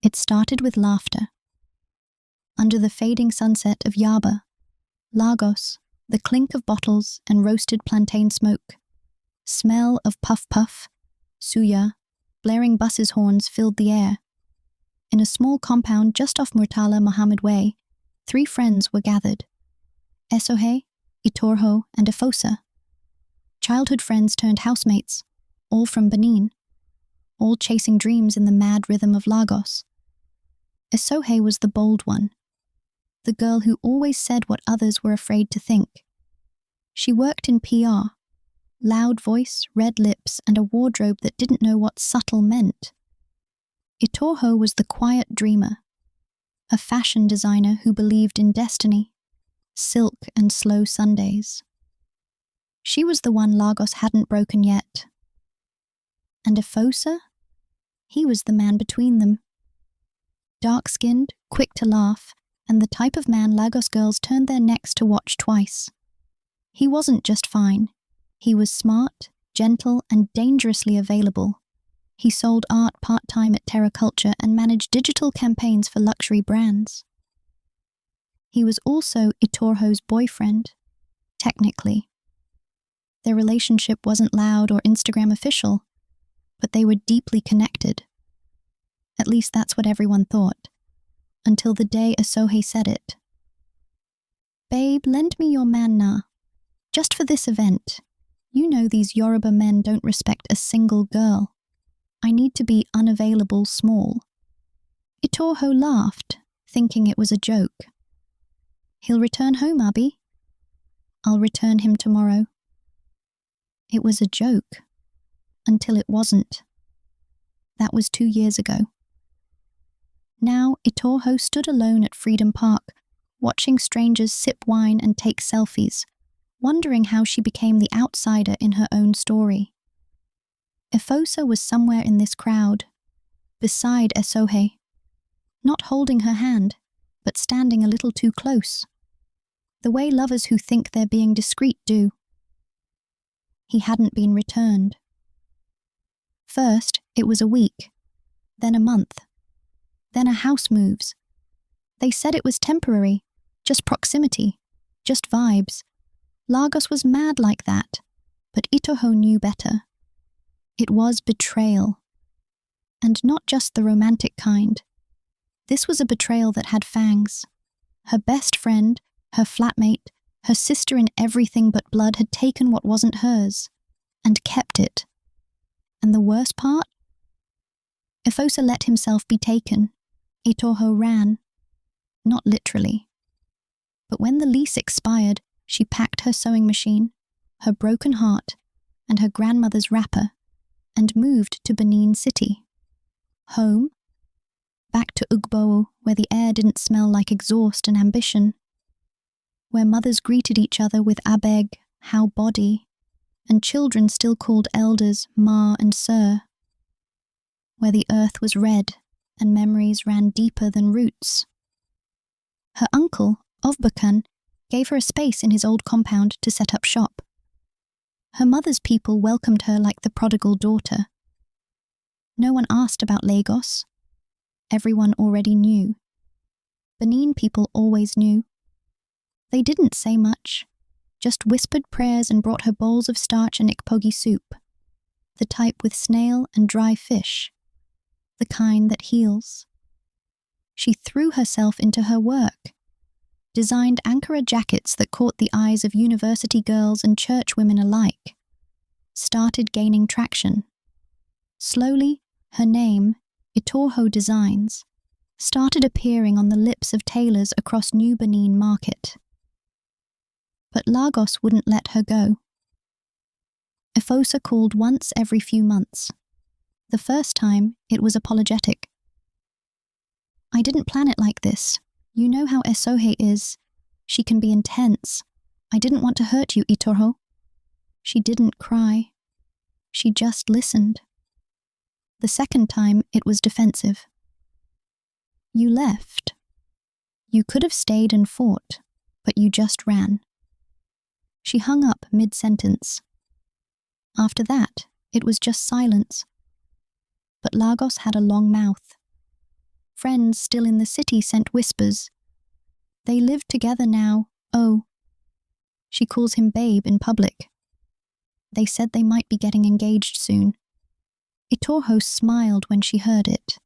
It started with laughter. Under the fading sunset of Yaba, Lagos, the clink of bottles and roasted plantain smoke, smell of puff-puff, suya, blaring buses' horns filled the air. In a small compound just off Murtala Muhammad Way, 3 friends were gathered. Esohe, Itorho, and Efosa. Childhood friends turned housemates, all from Benin, all chasing dreams in the mad rhythm of Lagos. Esohe was the bold one, the girl who always said what others were afraid to think. She worked in PR, loud voice, red lips, and a wardrobe that didn't know what subtle meant. Itorho was the quiet dreamer, a fashion designer who believed in destiny, silk and slow Sundays. She was the one Lagos hadn't broken yet. And Efosa? He was the man between them. Dark-skinned, quick to laugh, and the type of man Lagos girls turned their necks to watch twice. He wasn't just fine. He was smart, gentle, and dangerously available. He sold art part-time at Terra Culture and managed digital campaigns for luxury brands. He was also Itorho's boyfriend, technically. Their relationship wasn't loud or Instagram official, but they were deeply connected. At least that's what everyone thought, until the day Esohe said it. "Babe, lend me your man na. Just for this event. You know these Yoruba men don't respect a single girl. I need to be unavailable small." Itorho laughed, thinking it was a joke. "He'll return home, Abi. I'll return him tomorrow." It was a joke, until it wasn't. That was 2 years ago. Now Itorho stood alone at Freedom Park, watching strangers sip wine and take selfies, wondering how she became the outsider in her own story. Efosa was somewhere in this crowd, beside Esohe, not holding her hand, but standing a little too close, the way lovers who think they're being discreet do. He hadn't been returned. First, it was a week, then a month, then a house moves. They said it was temporary, just proximity, just vibes. Lagos was mad like that, but Itorho knew better. It was betrayal. And not just the romantic kind. This was a betrayal that had fangs. Her best friend, her flatmate, her sister in everything but blood had taken what wasn't hers, and kept it. And the worst part? Efosa let himself be taken. Itorho ran. Not literally. But when the lease expired, she packed her sewing machine, her broken heart, and her grandmother's wrapper, and moved to Benin City. Home? Back to Ugbo, where the air didn't smell like exhaust and ambition. Where mothers greeted each other with abeg, how body, and children still called elders ma and sir. Where the earth was red, and memories ran deeper than roots. Her uncle, Ovbakan, gave her a space in his old compound to set up shop. Her mother's people welcomed her like the prodigal daughter. No one asked about Lagos. Everyone already knew. Benin people always knew. They didn't say much, just whispered prayers and brought her bowls of starch and ikpogi soup, the type with snail and dry fish, the kind that heals. She threw herself into her work, designed Ankara jackets that caught the eyes of university girls and church women alike, started gaining traction. Slowly, her name, Itorho Designs, started appearing on the lips of tailors across New Benin Market. But Lagos wouldn't let her go. Efosa called once every few months. The first time, it was apologetic. "I didn't plan it like this. You know how Esohe is. She can be intense. I didn't want to hurt you, Itorho." She didn't cry. She just listened. The second time, it was defensive. "You left. You could have stayed and fought, but you just ran." She hung up mid-sentence. After that, it was just silence. But Lagos had a long mouth. Friends still in the city sent whispers. They live together now, oh. She calls him babe in public. They said they might be getting engaged soon. Itorho smiled when she heard it.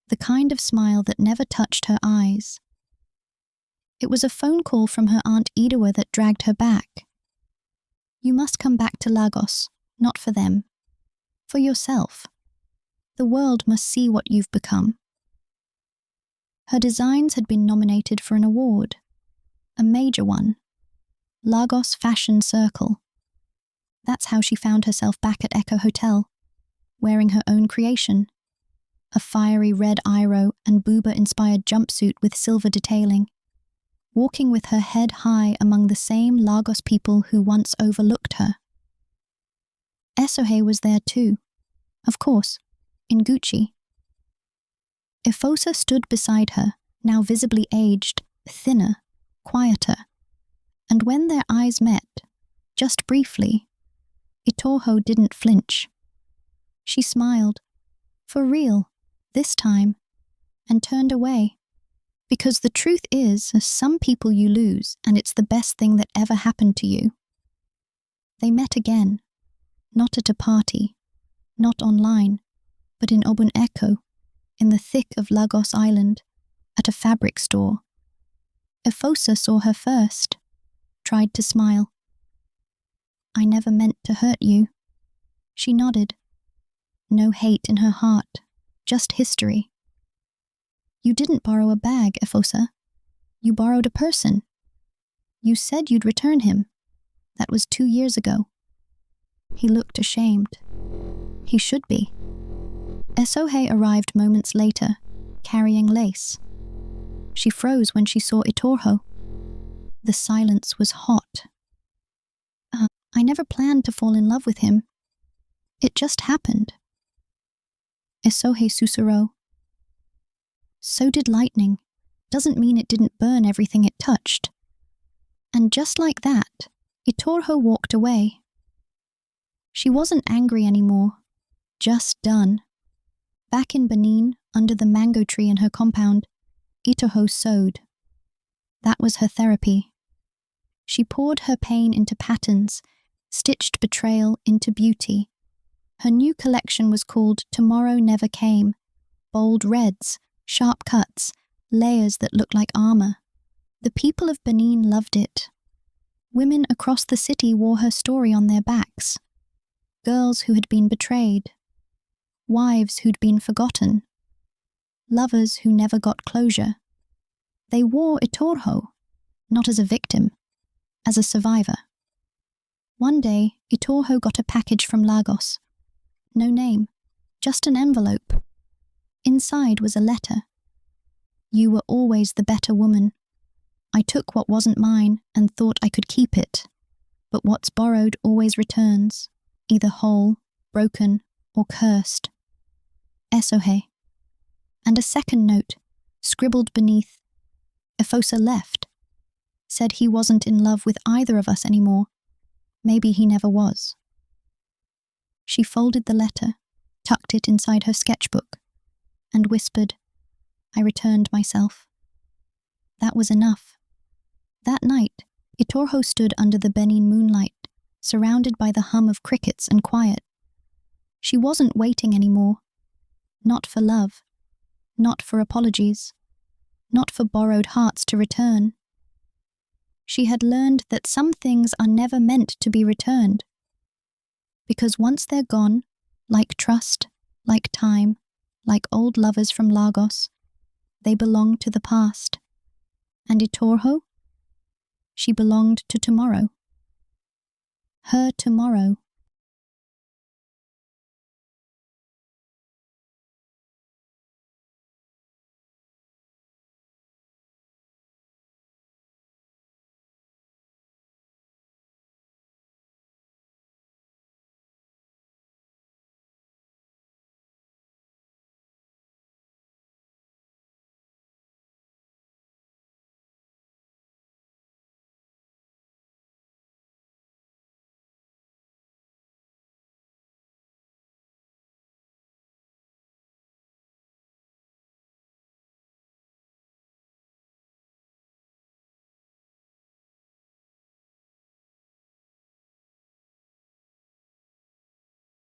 The kind of smile that never touched her eyes. It was a phone call from her Aunt Idawa that dragged her back. You must come back to Lagos, not for them. For yourself. The world must see what you've become. Her designs had been nominated for an award, a major one. Lagos Fashion Circle. That's how she found herself back at Echo Hotel, wearing her own creation, a fiery red Iro and Booba-inspired jumpsuit with silver detailing, walking with her head high among the same Lagos people who once overlooked her. Esohe was there too, of course, in Gucci. Efosa stood beside her, now visibly aged, thinner, quieter, and when their eyes met, just briefly, Itorho didn't flinch. She smiled, for real, this time, and turned away. Because the truth is, some people you lose, and it's the best thing that ever happened to you. They met again, not at a party, not online, but in Obun Echo, in the thick of Lagos Island, at a fabric store. Efosa saw her first, tried to smile. I never meant to hurt you. She nodded. No hate in her heart, just history. You didn't borrow a bag, Efosa. You borrowed a person. You said you'd return him. That was 2 years ago. He looked ashamed. He should be. Esohe arrived moments later, carrying lace. She froze when she saw Itorho. The silence was hot. I never planned to fall in love with him. It just happened. Esohe susurró. So did lightning. Doesn't mean it didn't burn everything it touched. And just like that, Itorho walked away. She wasn't angry anymore, just done. Back in Benin, under the mango tree in her compound, Itorho sewed. That was her therapy. She poured her pain into patterns, stitched betrayal into beauty. Her new collection was called Tomorrow Never Came. Bold reds, sharp cuts, layers that looked like armor. The people of Benin loved it. Women across the city wore her story on their backs. Girls who had been betrayed. Wives who'd been forgotten. Lovers who never got closure. They wore Itorho, not as a victim, as a survivor. One day, Itorho got a package from Lagos. No name, just an envelope. Inside was a letter. You were always the better woman. I took what wasn't mine and thought I could keep it. But what's borrowed always returns, either whole, broken, or cursed. Esohe. And a second note, scribbled beneath. Efosa left. Said he wasn't in love with either of us anymore. Maybe he never was. She folded the letter, tucked it inside her sketchbook, and whispered, I returned myself. That was enough. That night, Itorho stood under the Benin moonlight, surrounded by the hum of crickets and quiet. She wasn't waiting anymore. Not for love. Not for apologies. Not for borrowed hearts to return. She had learned that some things are never meant to be returned. Because once they're gone, like trust, like time, like old lovers from Lagos, they belong to the past. And Itorho? She belonged to tomorrow. Her tomorrow.